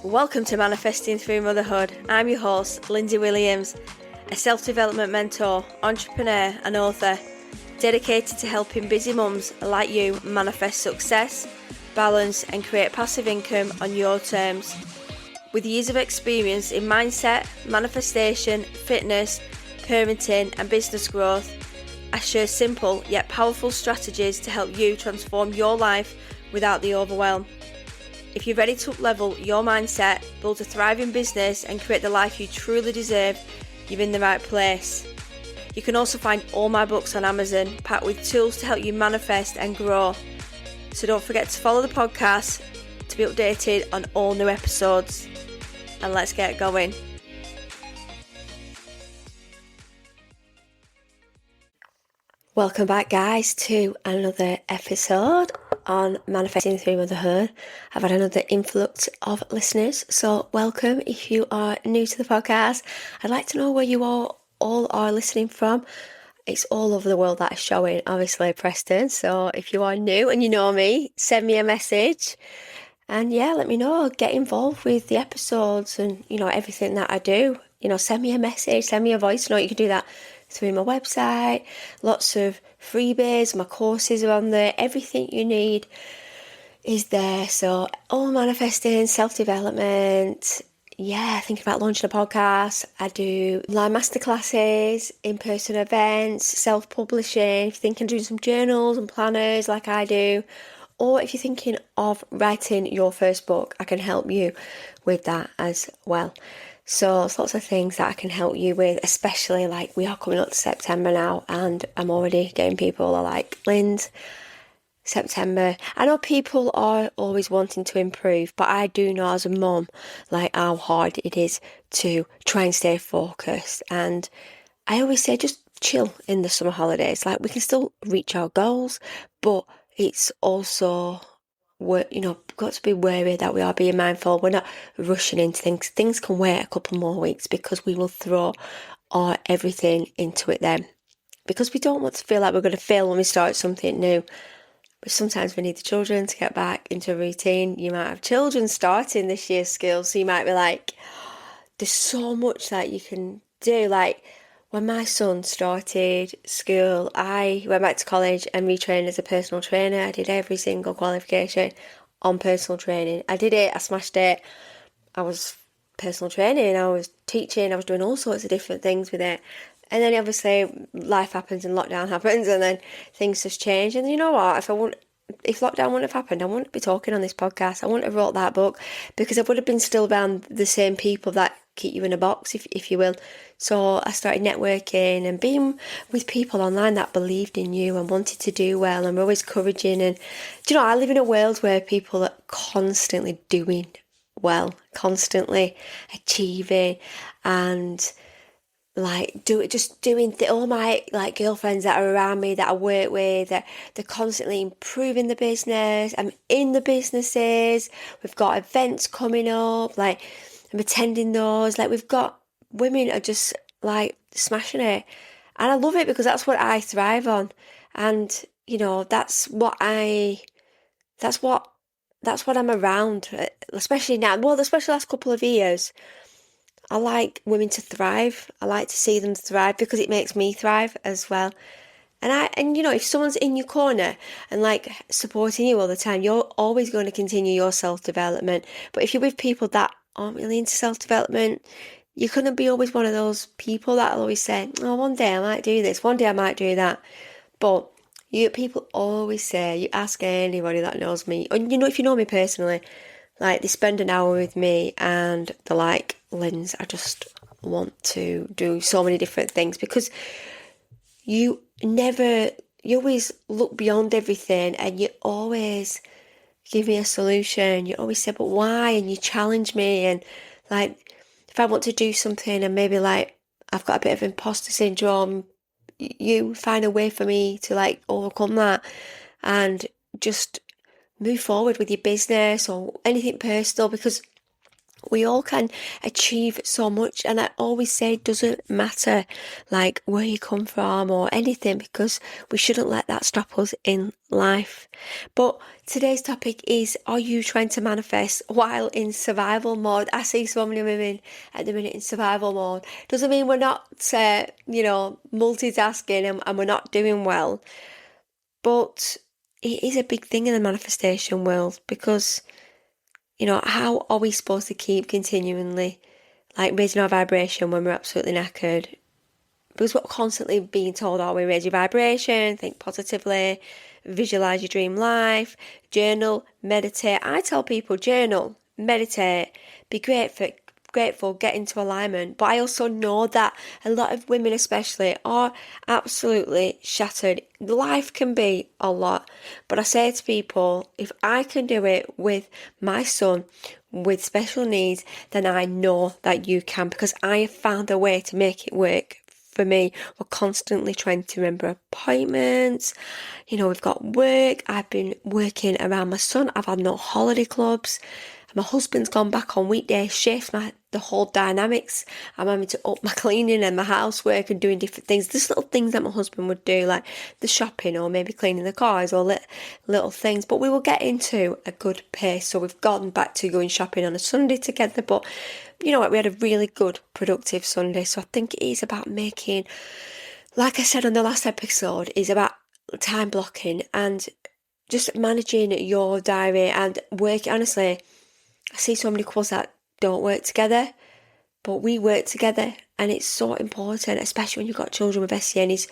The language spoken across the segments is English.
Welcome to Manifesting Through Motherhood. I'm your host, Lindsay Williams, a self-development mentor, entrepreneur and author, dedicated to helping busy mums like you manifest success, balance and create passive income on your terms. With years of experience in mindset, manifestation, fitness, parenting and business growth, I share simple yet powerful strategies to help you transform your life without the overwhelm. If you're ready to up-level your mindset, build a thriving business and create the life you truly deserve, you're in the right place. You can also find all my books on Amazon, packed with tools to help you manifest and grow. So don't forget to follow the podcast to be updated on all new episodes. And let's get going. Welcome back, guys, to another episode on Manifesting Through Motherhood. I've had another influx of listeners, so welcome. If you are new to the podcast, I'd like to know where you all are listening from. It's all over the world that is showing, obviously, Preston. So if you are new and you know me, send me a message. And yeah, let me know. Get involved with the episodes and, everything that I do. Send me a message, send me a voice note. You can do that through my website. Lots of freebies, my courses are on there. Everything you need is there. So all manifesting, self-development. Yeah, thinking about launching a podcast. I do live masterclasses, in-person events, self-publishing. If you're thinking of doing some journals and planners like I do, or if you're thinking of writing your first book, I can help you with that as well. So there's lots of things that I can help you with, especially like we are coming up to September now and I'm already getting people are like, Linz, September. I know people are always wanting to improve, but I do know as a mum, like how hard it is to try and stay focused. And I always say just chill in the summer holidays. Like we can still reach our goals, but it's also got to be wary that we are being mindful. We're not rushing into things. Things can wait a couple more weeks because we will throw our everything into it then. Because we don't want to feel like we're going to fail when we start something new. But sometimes we need the children to get back into a routine. You might have children starting this year's skills, so you might be like, there's so much that you can do. Like when my son started school, I went back to college and retrained as a personal trainer. I did every single qualification on personal training. I did it, I smashed it. I was personal training, I was teaching, I was doing all sorts of different things with it. And then obviously life happens and lockdown happens and then things just change. And you know what, if lockdown wouldn't have happened, I wouldn't be talking on this podcast. I wouldn't have wrote that book because I would have been still around the same people that keep you in a box, if you will. So I started networking and being with people online that believed in you and wanted to do well and were always encouraging. And I live in a world where people are constantly doing well, constantly achieving, and all my girlfriends that are around me that I work with, they're constantly improving the business. I'm in the businesses. We've got events coming up. I'm attending those. We've got women are just smashing it, and I love it because that's what I thrive on, and that's what I'm around, especially now. Well, especially the last couple of years. I like women to thrive. I like to see them thrive because it makes me thrive as well. And if someone's in your corner and supporting you all the time, you're always going to continue your self-development. But if you're with people that aren't really into self-development, you're going to be always one of those people that will always say, oh, one day I might do this, one day I might do that. But people always say, you ask anybody that knows me, and if you know me personally, they spend an hour with me and they're like, Linz, I just want to do so many different things, because you always look beyond everything and you always give me a solution. You always say, but why? And you challenge me. And if I want to do something and maybe I've got a bit of imposter syndrome, you find a way for me to overcome that and just move forward with your business or anything personal. Because We all can achieve so much, and I always say it doesn't matter like where you come from or anything, because we shouldn't let that stop us in life. But today's topic is, are you trying to manifest while in survival mode? I see so many women at the minute in survival mode. Doesn't mean we're not multitasking and we're not doing well, but it is a big thing in the manifestation world, because how are we supposed to keep continually raising our vibration when we're absolutely knackered? Because we're constantly being told, oh, we raise your vibration, think positively, visualize your dream life, journal, meditate. I tell people journal, meditate, be grateful, get into alignment. But I also know that a lot of women especially are absolutely shattered. Life can be a lot. But I say to people, if I can do it with my son with special needs, then I know that you can, because I have found a way to make it work. For me, we're constantly trying to remember appointments. We've got work. I've been working around my son. I've had no holiday clubs. My husband's gone back on weekday shifts. The whole dynamics. I'm having to up my cleaning and my housework and doing different things. There's little things that my husband would do, like the shopping or maybe cleaning the cars or little things. But we will get into a good pace. So we've gone back to going shopping on a Sunday together. But you know what? We had a really good, productive Sunday. So I think it is about making, like I said on the last episode, is about time blocking and just managing your diary and work. Honestly, I see so many couples that don't work together, but we work together, and it's so important, especially when you've got children with SEN, is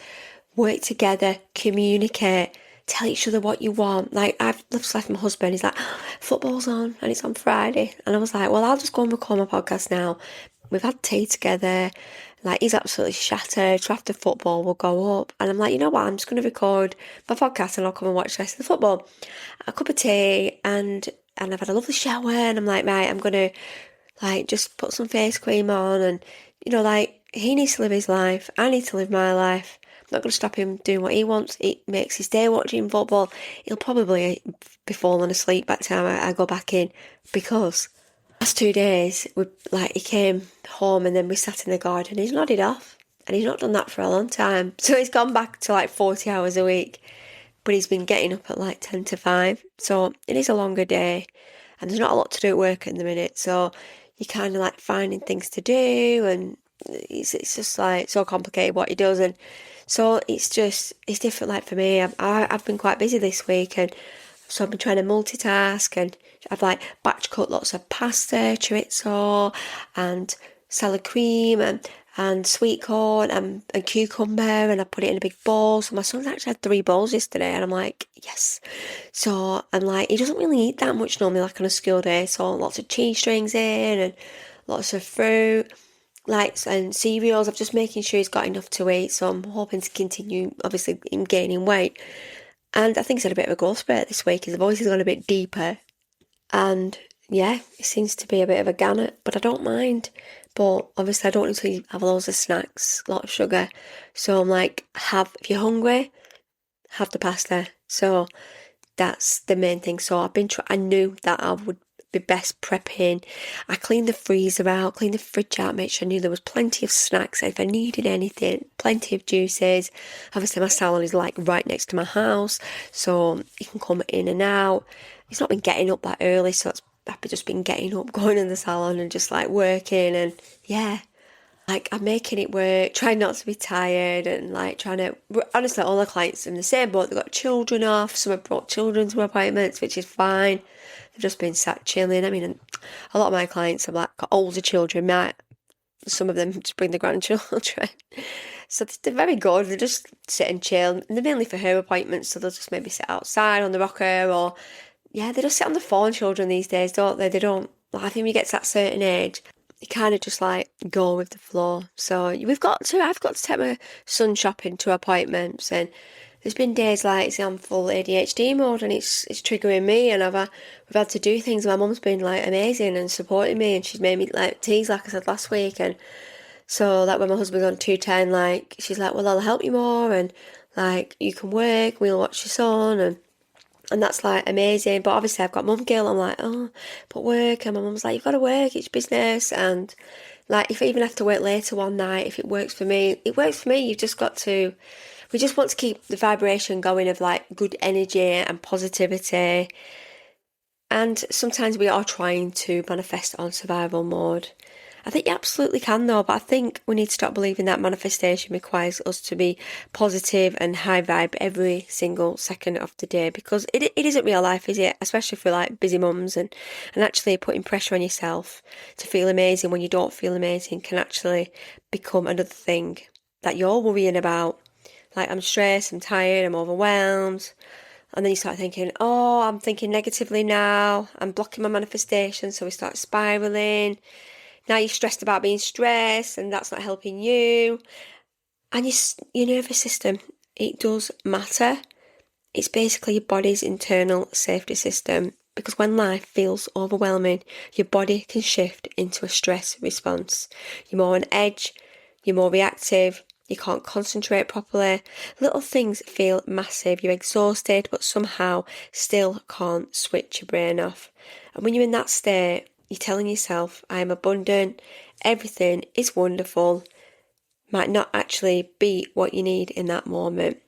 work together, communicate, tell each other what you want. I've just left my husband, he's like, football's on and it's on Friday. And I was like, well, I'll just go and record my podcast now. We've had tea together. He's absolutely shattered. So after football, we'll go up. And I'm like, you know what? I'm just going to record my podcast and I'll come and watch the rest of the football. A cup of tea, and I've had a lovely shower, and I'm like, right, I'm going to just put some face cream on, and he needs to live his life. I need to live my life. I'm not going to stop him doing what he wants. He makes his day watching football. He'll probably be falling asleep by the time I go back in, because last 2 days, he came home and then we sat in the garden. He's nodded off, and he's not done that for a long time. So he's gone back to 40 hours a week, but he's been getting up at 10 to 5. So it is a longer day, and there's not a lot to do at work in the minute. So you're kind of finding things to do, and it's just so complicated what he does. And so it's different. For me, I've been quite busy this week, and so I've been trying to multitask, and I've batch cut lots of pasta, chorizo, and salad cream, and sweet corn and cucumber, and I put it in a big bowl. So my son's actually had 3 bowls yesterday, and I'm like, yes. So I'm he doesn't really eat that much normally on a school day, so lots of cheese strings in and lots of fruit, and cereals. I'm just making sure he's got enough to eat, so I'm hoping to continue, obviously, in gaining weight. And I think he's had a bit of a growth spurt this week. His voice has gone a bit deeper, and yeah, it seems to be a bit of a gannet, but I don't mind. But obviously I don't need to have loads of snacks, a lot of sugar. So I'm if you're hungry, have the pasta. So that's the main thing. So I knew that I would be best prepping. I cleaned the freezer out, cleaned the fridge out, made sure I knew there was plenty of snacks. If I needed anything, plenty of juices. Obviously my salon is right next to my house, so you can come in and out. He's not been getting up that early, so I've just been getting up, going in the salon and just working, and yeah, I'm making it work, trying not to be tired, and trying to, honestly, all the clients are in the same boat. They've got children off, some have brought children to appointments, which is fine. They've just been sat chilling. I mean, a lot of my clients have got older children, some of them just bring the grandchildren. So they're very good. They just sit and chill. And they're mainly for her appointments, so they'll just maybe sit outside on the rocker, or yeah, they just sit on the phone, children these days, don't they? They don't, I think when you get to that certain age, you kind of just go with the flow. So I've got to take my son shopping to appointments, and there's been days I'm full ADHD mode, and it's triggering me, and we've had to do things. My mum's been amazing and supporting me, and she's made me teas, like I said last week. And so when my husband's on 210, she's well, I'll help you more, and you can work, we'll watch your son. And And that's like amazing. But obviously I've got mum guilt. I'm like, oh, but work. And my mum's like, you've got to work, it's business. And like, if I even have to work later one night, if it works for me, it works for me. You've just got to, we just want to keep the vibration going of like good energy and positivity. And sometimes we are trying to manifest on survival mode. I think you absolutely can though, but I think we need to stop believing that manifestation requires us to be positive and high vibe every single second of the day, because it isn't real life, is it? Especially for like busy mums, and actually putting pressure on yourself to feel amazing when you don't feel amazing can actually become another thing that you're worrying about. Like, I'm stressed, I'm tired, I'm overwhelmed. And then you start thinking, oh, I'm thinking negatively now. I'm blocking my manifestation. So we start spiraling. Now you're stressed about being stressed, and that's not helping you. And your nervous system, it does matter. It's basically your body's internal safety system. Because when life feels overwhelming, your body can shift into a stress response. You're more on edge, you're more reactive, you can't concentrate properly. Little things feel massive. You're exhausted, but somehow still can't switch your brain off. And when you're in that state, you're telling yourself, I am abundant, everything is wonderful. Might not actually be what you need in that moment.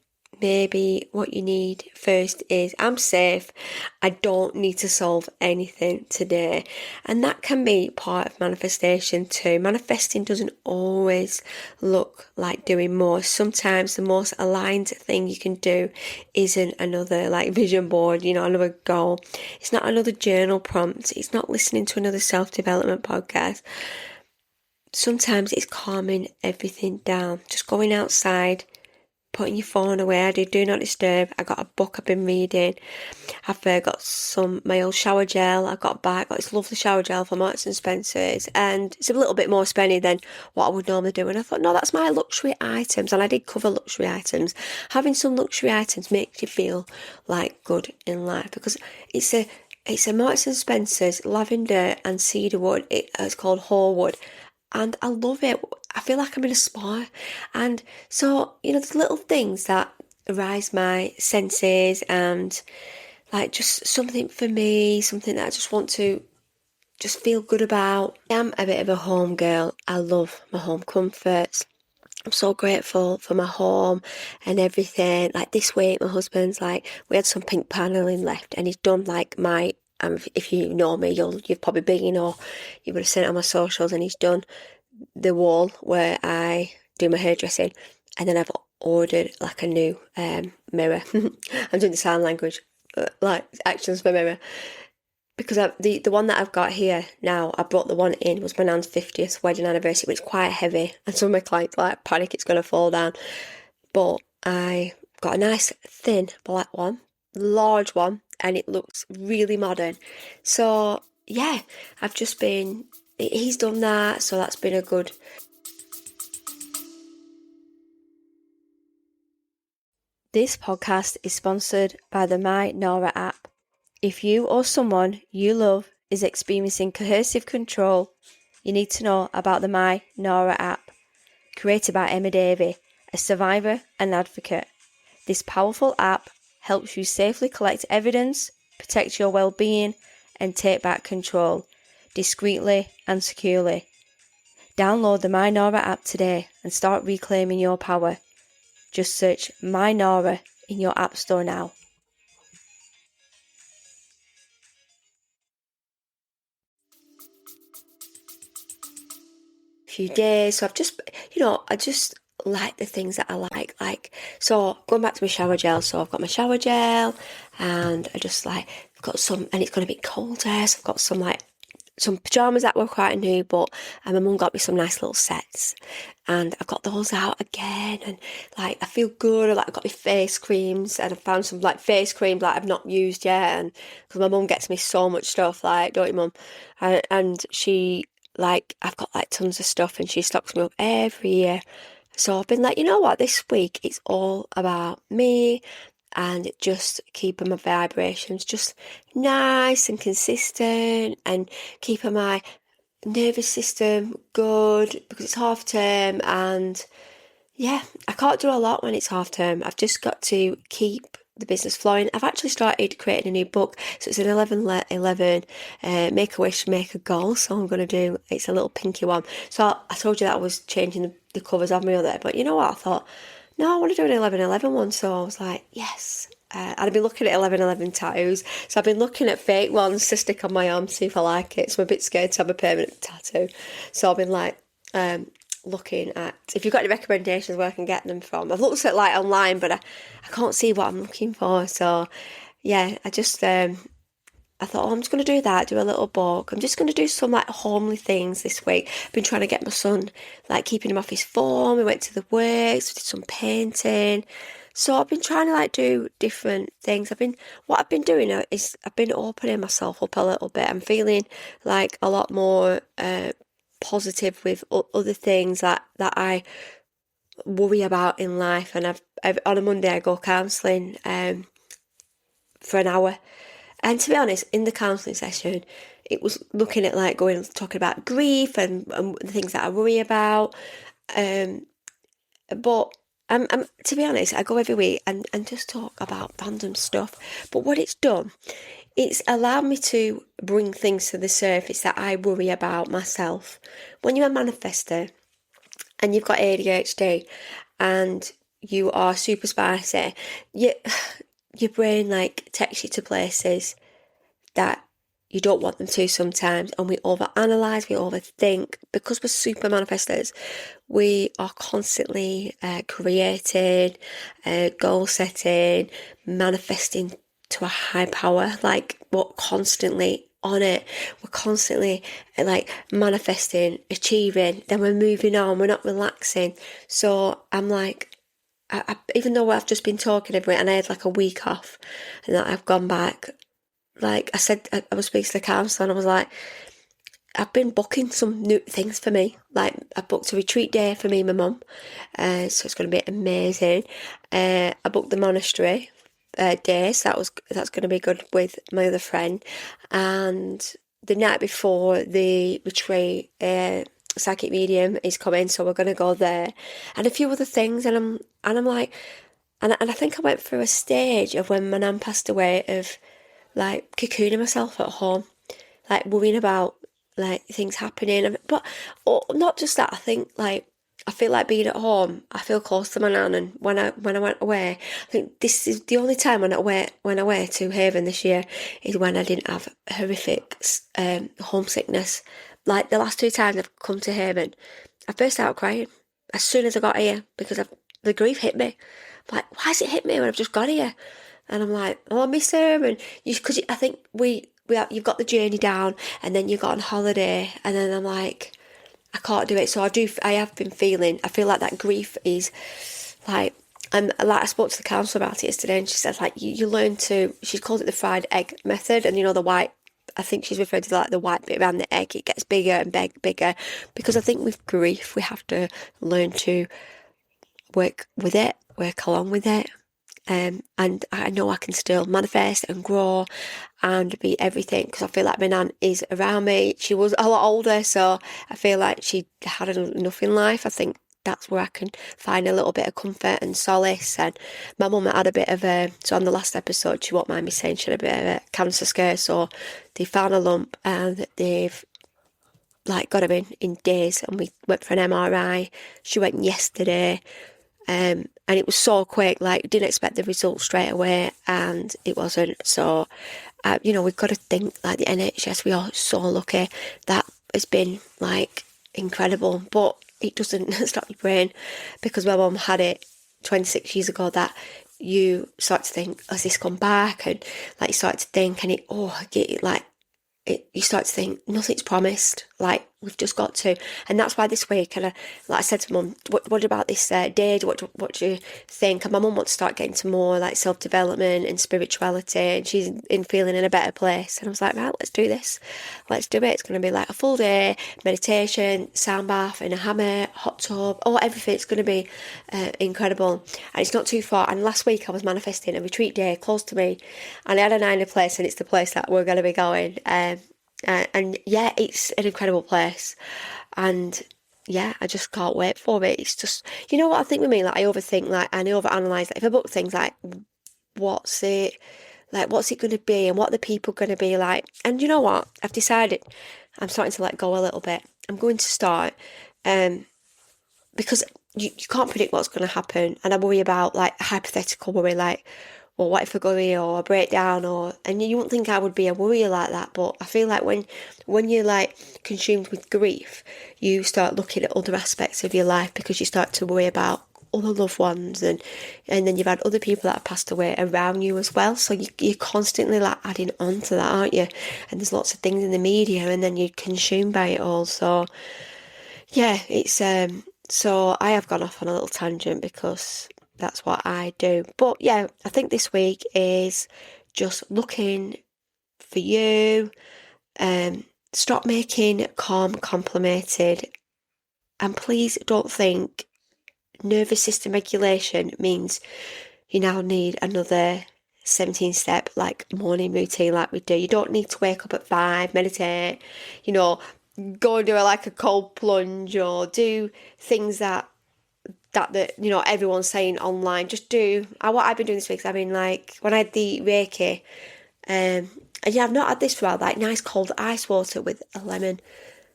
Maybe what you need first is, I'm safe, I don't need to solve anything today. And that can be part of manifestation too. Manifesting doesn't always look like doing more. Sometimes the most aligned thing you can do isn't another like vision board, another goal. It's not another journal prompt. It's not listening to another self-development podcast. Sometimes it's calming everything down. Just going outside, putting your phone away. I do not disturb. I got a book I've been reading. I've got my old shower gel. I got this lovely shower gel from Marks and Spencer's, and it's a little bit more spenny than what I would normally do. And I thought, no, that's my luxury items, and I did cover luxury items. Having some luxury items makes you feel like good in life, because it's a Marks and Spencer's lavender and cedarwood. It's called Horwood. And I love it. I feel like I'm in a spa. And so, there's little things that arise my senses, and like just something for me, something that I just want to just feel good about. I'm a bit of a home girl. I love my home comforts. I'm so grateful for my home and everything. Like this week, my husband's like, we had some pink paneling left, and he's done like my, if you know me, you've probably been, you would have seen it on my socials, and he's done the wall where I do my hairdressing, and then I've ordered like a new mirror. I'm doing the sign language, like actions for mirror, because the one that I've got here now, I brought the one in, was my nan's 50th wedding anniversary, which is quite heavy, and some of my clients like panic it's going to fall down, but I got a nice thin black one, large one, and it looks really modern. So yeah, he's done that, so that's been a good. This podcast is sponsored by the My Nora app. If you or someone you love is experiencing coercive control, you need to know about the My Nora app. Created by Emma Davey, a survivor and advocate. This powerful app helps you safely collect evidence, protect your well-being, and take back control, discreetly and securely. Download the My Nora app today and start reclaiming your power. Just search My Nora in your app store now. Few days, so I've just, I just like the things that I like, so going back to my shower gel, so I've got my shower gel, and I just like, I've got some, and it's going to be colder, so I've got some pyjamas that were quite new, but my mum got me some nice little sets, and I've got those out again, and like I feel good. Like I've got my face creams, and I found some like face creams like I've not used yet, and because my mum gets me so much stuff, like, don't you, mum? And she, like, I've got like tons of stuff, and she stocks me up every year. So I've been like, you know what, this week it's all about me, and just keeping my vibrations just nice and consistent, and keeping my nervous system good, because it's half term, and yeah, I can't do a lot when it's half term. I've just got to keep the business flowing. I've actually started creating a new book. So it's an 11, make a wish, make a goal. So I'm going to do, it's a little pinky one. So I told you that I was changing the covers of my other, but you know what? I thought, no, I want to do an 11 one. So I was like, yes. And I've been looking at 11 tattoos. So I've been looking at fake ones to stick on my arm, see if I like it. So I'm a bit scared to have a permanent tattoo. So I've been like, looking at, if you've got any recommendations where I can get them from. I've looked at like online, but I can't see what I'm looking for. So yeah, I just I thought, oh, I'm just going to do that, do a little book. I'm just going to do some like homely things this week. I've been trying to get my son, like keeping him off his phone. We went to the works, we did some painting. So I've been trying to like do different things. What I've been doing is I've been opening myself up a little bit. I'm feeling like a lot more positive with other things that I worry about in life. And I've on a Monday I go counselling for an hour. And to be honest, in the counselling session, it was looking at like talking about grief and the things that I worry about. But I'm to be honest, I go every week and just talk about random stuff. But what it's done, it's allowed me to bring things to the surface that I worry about myself. When you're a manifester and you've got ADHD and you are super spicy, your brain like takes you to places that you don't want them to sometimes, and we overanalyze, we overthink. Because we're super manifestors, we are constantly creating, goal setting, manifesting to a high power. Like we're constantly on it. We're constantly like manifesting, achieving. Then we're moving on. We're not relaxing. So I'm like, even though I've just been talking every week and I had like a week off, and that I've gone back. Like I said, I was speaking to the counsellor and I was like, I've been booking some new things for me. Like I booked a retreat day for me and my mum, so it's going to be amazing. I booked the monastery day, so that's going to be good with my other friend. And the night before the retreat, psychic medium is coming, so we're going to go there, and a few other things. And I'm like, and I think I went through a stage of when my nan passed away of like cocooning myself at home, like worrying about like things happening. But not just that, I think like I feel like being at home, I feel close to my nan. And when I went away, I think this is the only time when I went to Haven this year is when I didn't have horrific homesickness. Like the last 2 times I've come to Haven, I burst out crying as soon as I got here because the grief hit me. I'm like, why has it hit me when I've just got here? And I'm like, oh, I miss her. And because I think you've got the journey down, and then you got on holiday, and then I'm like, I can't do it. So I have been feeling, I feel like that grief is like, and like I spoke to the counsellor about it yesterday, and she said like you learn to, she called it the fried egg method, and you know the white, I think she's referred to like the white bit around the egg, it gets bigger and bigger, because I think with grief we have to learn to work with it, work along with it. And I know I can still manifest and grow and be everything, because I feel like my nan is around me. She was a lot older, so I feel like she had enough in life. I think that's where I can find a little bit of comfort and solace. And my mum had a bit of so on the last episode, she won't mind me saying, she had a bit of a cancer scare, so they found a lump and they've like got her in days, and we went for an MRI. She went yesterday. And it was so quick, like didn't expect the result straight away, and it wasn't. So, we've got to think like the NHS, we are so lucky. That has been like incredible, but it doesn't stop your brain, because my mum had it 26 years ago, that you start to think, has this come back? And like you start to think, and you start to think nothing's promised, like we've just got to. And that's why this week, and like I said to mum, what about this day, what do you think? And my mum wants to start getting to more like self-development and spirituality, and she's feeling in a better place. And I was like, right, let's do this, let's do it. It's going to be like a full day meditation, sound bath in a hammock, hot tub, everything. It's going to be incredible, and it's not too far. And last week I was manifesting a retreat day close to me, and I had an idea place, and it's the place that we're going to be going. And yeah, it's an incredible place, and yeah, I just can't wait for it. It's just, you know what I think with me, like I overthink, like, and I overanalyze. Like if I book things like what's it going to be and what the people going to be like. And you know what? I've decided I'm starting to let go a little bit. I'm going to start, because you can't predict what's going to happen. And I worry about like a hypothetical worry, like, well, what if I go here or I break down, and you wouldn't think I would be a worrier like that. But I feel like when you're like consumed with grief, you start looking at other aspects of your life because you start to worry about other loved ones, and then you've had other people that have passed away around you as well, so you're constantly like adding on to that, aren't you? And there's lots of things in the media, and then you're consumed by it all. So yeah, it's so I have gone off on a little tangent because that's what I do. But yeah, I think this week is just looking for you. Stop making calm complicated, and please don't think nervous system regulation means you now need another 17-step like morning routine like we do. You don't need to wake up at 5, meditate, go and do like a cold plunge or do things that everyone's saying online. Just do what I've been doing this week. I've been like, when I had the Reiki, and yeah, I've not had this for a while, like nice cold ice water with a lemon.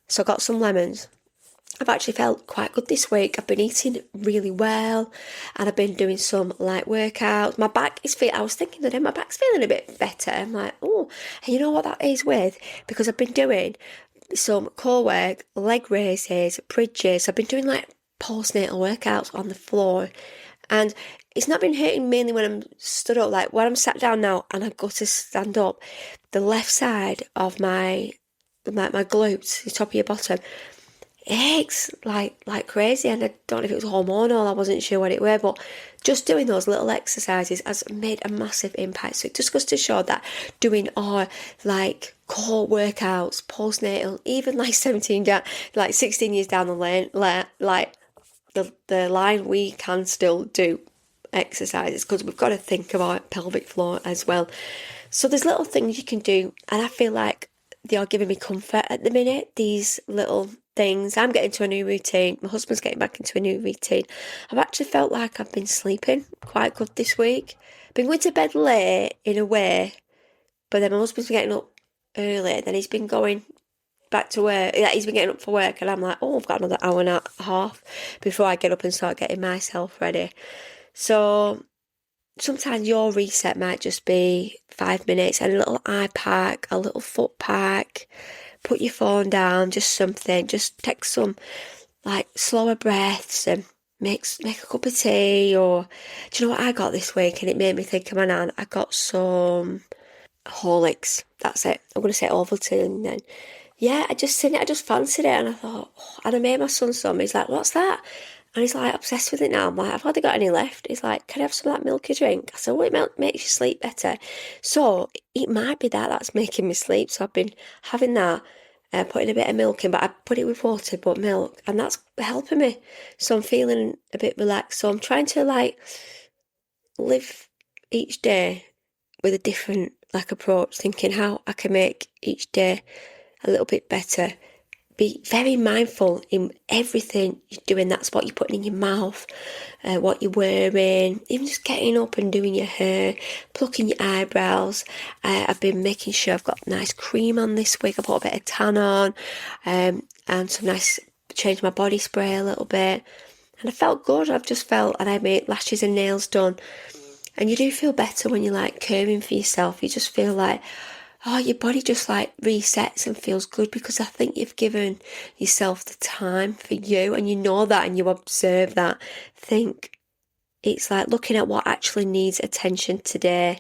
So I got some lemons. I've actually felt quite good this week. I've been eating really well, and I've been doing some light workouts. My back is I was thinking today, my back's feeling a bit better. I'm like, oh, and you know what that is with? Because I've been doing some core work, leg raises, bridges. I've been doing like postnatal workouts on the floor, and it's not been hurting mainly when I'm stood up. Like when I'm sat down now and I go to stand up, the left side of my glutes, the top of your bottom, aches like crazy, and I don't know if it was hormonal, I wasn't sure what it were, but just doing those little exercises has made a massive impact. So it just goes to show that doing our like core workouts postnatal, even like 16 years down the lane, like the line, we can still do exercises, because we've got to think about pelvic floor as well. So there's little things you can do, and I feel like they are giving me comfort at the minute, these little things. I'm getting to a new routine. My husband's getting back into a new routine. I've actually felt like I've been sleeping quite good this week. Been going to bed late in a way, but then my husband's been getting up early. Then he's been going back to work. He's been getting up for work, and I'm like, oh, I've got another hour and a half before I get up and start getting myself ready. So sometimes your reset might just be 5 minutes, a little eye pack, a little foot pack. Put your phone down, just something. Just take some like slower breaths and make a cup of tea. Or do you know what I got this week? And it made me think of my nan. I got some Horlicks. That's it. I'm going to say Ovaltine then. Yeah, I just seen it. I just fancied it, and I thought, and I made my son some. He's like, what's that? And he's like obsessed with it now. I'm like, I've hardly got any left. He's like, can I have some of that milky drink? I said, well, it makes you sleep better. So it might be that's making me sleep. So I've been having that, putting a bit of milk in, but I put it with water, but milk, and that's helping me. So I'm feeling a bit relaxed. So I'm trying to like live each day with a different like approach, thinking how I can make each day a little bit better. Be very mindful in everything you're doing. That's what you're putting in your mouth, what you're wearing, even just getting up and doing your hair, plucking your eyebrows. I've been making sure I've got nice cream on this week. I put a bit of tan on, and some nice, changed my body spray a little bit. And I felt good. I've just felt, and I made lashes and nails done. And you do feel better when you're like caring for yourself. You just feel like, oh, your body just like resets and feels good, because I think you've given yourself the time for you, and you know that, and you observe that. I think it's like looking at what actually needs attention today,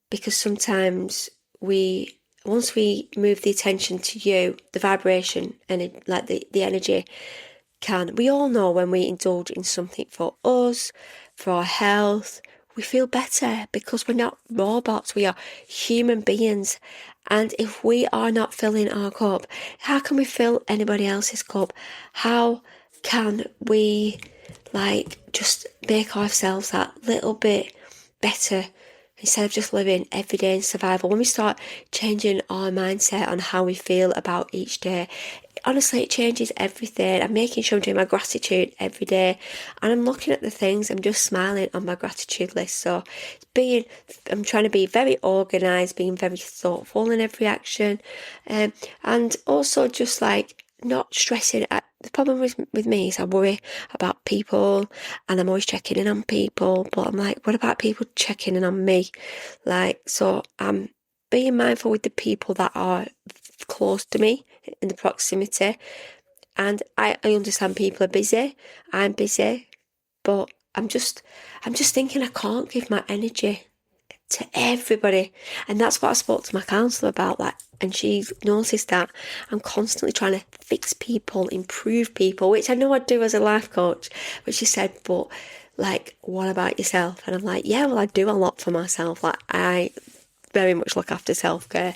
because sometimes once we move the attention to you, the vibration and like the energy we all know when we indulge in something for us, for our health, we feel better, because we're not robots, we are human beings. And if we are not filling our cup, how can we fill anybody else's cup? How can we like just make ourselves that little bit better instead of just living every day in survival. When we start changing our mindset on how we feel about each day, honestly, it changes everything. I'm making sure I'm doing my gratitude every day, and I'm looking at the things, I'm just smiling on my gratitude list. So I'm trying to be very organised, being very thoughtful in every action, and also just like not stressing. The problem with me is I worry about people, and I'm always checking in on people, but I'm like, what about people checking in on me? Like, so I'm being mindful with the people that are close to me in the proximity, and I understand people are busy. I'm busy, but I'm just thinking I can't give my energy to everybody. And that's what I spoke to my counsellor about, like, and she noticed that I'm constantly trying to fix people, improve people, which I know I do as a life coach. But she said, but like, what about yourself? And I'm like, yeah, well, I do a lot for myself. Like, I very much look after self-care,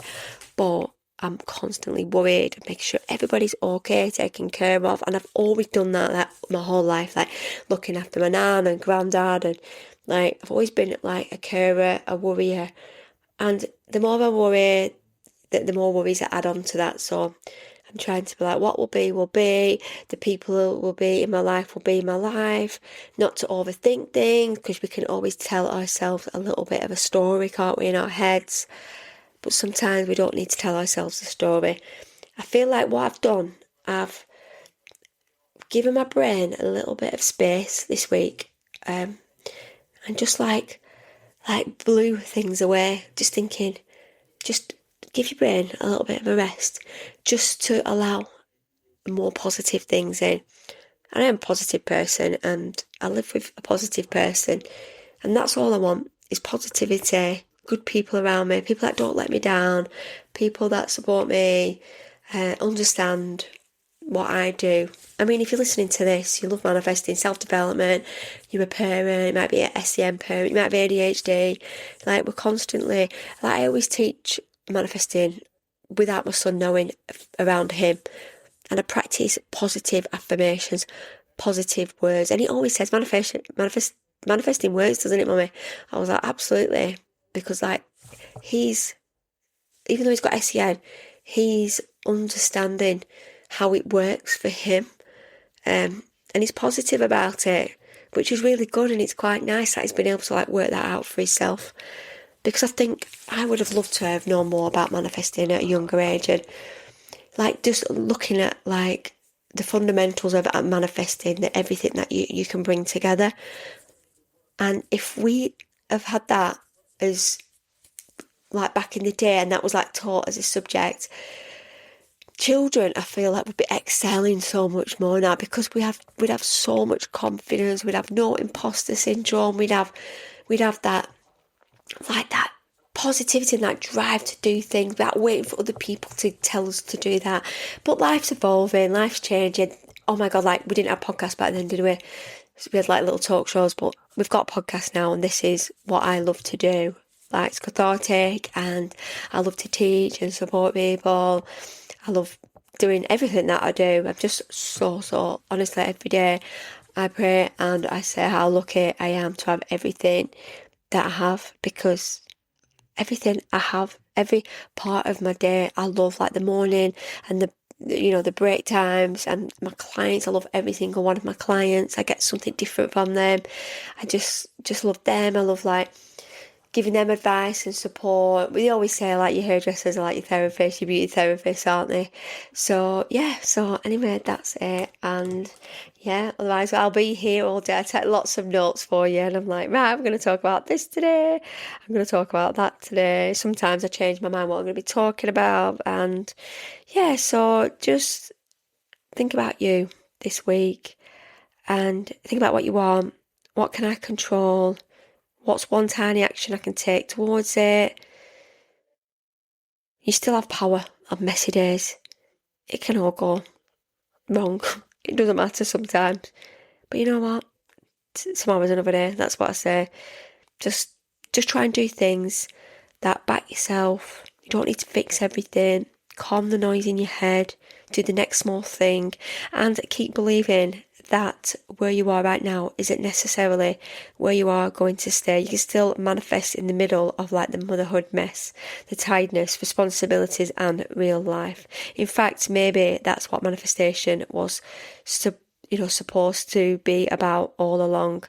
but I'm constantly worried, making sure everybody's okay, taken care of. And I've always done that like my whole life, like looking after my nan and granddad, and like I've always been like a carer, a worrier. And the more I worry, the more worries I add on to that. So I'm trying to be like, what will be, will be. The people who will be in my life will be in my life. Not to overthink things, because we can always tell ourselves a little bit of a story, can't we, in our heads. But sometimes we don't need to tell ourselves the story. I feel like what I've done, I've given my brain a little bit of space this week, and just like blew things away. Just thinking, just give your brain a little bit of a rest, just to allow more positive things in. I am a positive person, and I live with a positive person, and that's all I want is positivity. Good people around me, people that don't let me down, people that support me, understand what I do. I mean, if you're listening to this, you love manifesting, self-development, you're a parent, you might be an SEN parent, you might be ADHD, like we're constantly, like I always teach manifesting without my son knowing around him, and I practice positive affirmations, positive words, and he always says manifesting words, doesn't it, mummy? I was like, absolutely, because like even though he's got SEN, he's understanding how it works for him, and he's positive about it, which is really good. And it's quite nice that he's been able to like work that out for himself, because I think I would have loved to have known more about manifesting at a younger age, and like just looking at like the fundamentals of manifesting, that everything that you can bring together. And if we have had that as like back in the day, and that was like taught as a subject, children, I feel like, would be excelling so much more now, because we'd have so much confidence, we'd have no imposter syndrome, we'd have that like that positivity and that drive to do things without waiting for other people to tell us to do that. But life's evolving, life's changing. Oh my god, like we didn't have podcasts back then, did we? We had like little talk shows, but we've got podcasts now, and this is what I love to do. Like, it's cathartic, and I love to teach and support people. I love doing everything that I do. I'm just so honestly, every day I pray and I say how lucky I am to have everything that I have, because everything I have, every part of my day, I love, like the morning and the break times, and my clients. I love every single one of my clients. I get something different from them. I just love them. I love like giving them advice and support. We always say like your hairdressers are like your therapist, your beauty therapists, aren't they? So yeah, so anyway, that's it. And yeah, otherwise I'll be here all day. I take lots of notes for you, and I'm like, right, I'm going to talk about this today, I'm going to talk about that today. Sometimes I change my mind what I'm going to be talking about. And yeah, so just think about you this week, and think about what you want. What can I control? What's one tiny action I can take towards it? You still have power on messy days. It can all go wrong. It doesn't matter sometimes. But you know what? Tomorrow's another day. That's what I say. Just try and do things that back yourself. You don't need to fix everything. Calm the noise in your head. Do the next small thing. And keep believing that where you are right now isn't necessarily where you are going to stay. You can still manifest in the middle of like the motherhood mess, the tiredness, responsibilities and real life. In fact, maybe that's what manifestation was supposed to be about all along.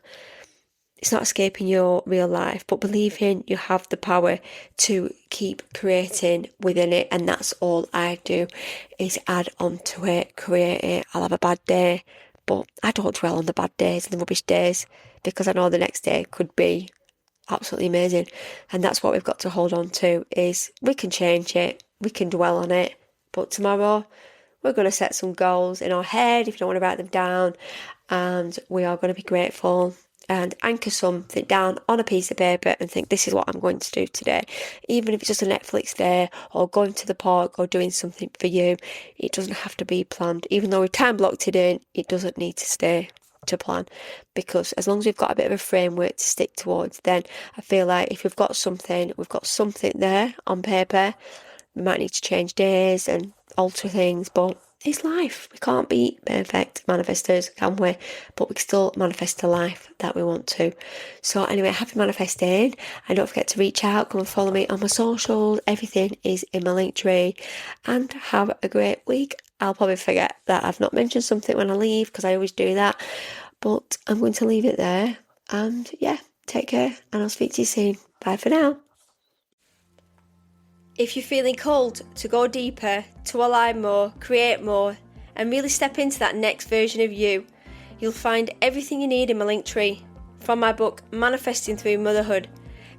It's not escaping your real life, but believing you have the power to keep creating within it. And that's all I do, is add on to it, create it. I'll have a bad day, but I don't dwell on the bad days and the rubbish days, because I know the next day could be absolutely amazing. And that's what we've got to hold on to, is we can change it, we can dwell on it, but tomorrow we're going to set some goals in our head, if you don't want to write them down, and we are going to be grateful and anchor something down on a piece of paper and think, this is what I'm going to do today. Even if it's just a Netflix day or going to the park or doing something for you, it doesn't have to be planned. Even though we've time blocked it in, it doesn't need to stay to plan, because as long as we've got a bit of a framework to stick towards, then I feel like if we've got something there on paper. We might need to change days and alter things, but it's life. We can't be perfect manifestors, can we? But we can still manifest the life that we want to. So anyway, happy manifesting. And don't forget to reach out, come and follow me on my socials. Everything is in my linktree. And have a great week. I'll probably forget that I've not mentioned something when I leave, because I always do that. But I'm going to leave it there. And yeah, take care. And I'll speak to you soon. Bye for now. If you're feeling called to go deeper, to align more, create more, and really step into that next version of you, you'll find everything you need in my linktree. From my book, Manifesting Through Motherhood,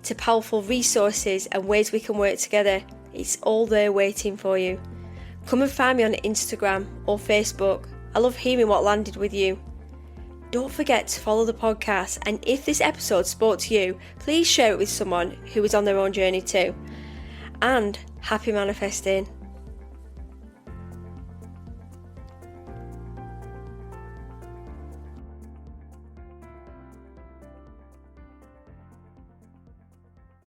to powerful resources and ways we can work together. It's all there waiting for you. Come and find me on Instagram or Facebook. I love hearing what landed with you. Don't forget to follow the podcast, and if this episode spoke to you, please share it with someone who is on their own journey too. And happy manifesting.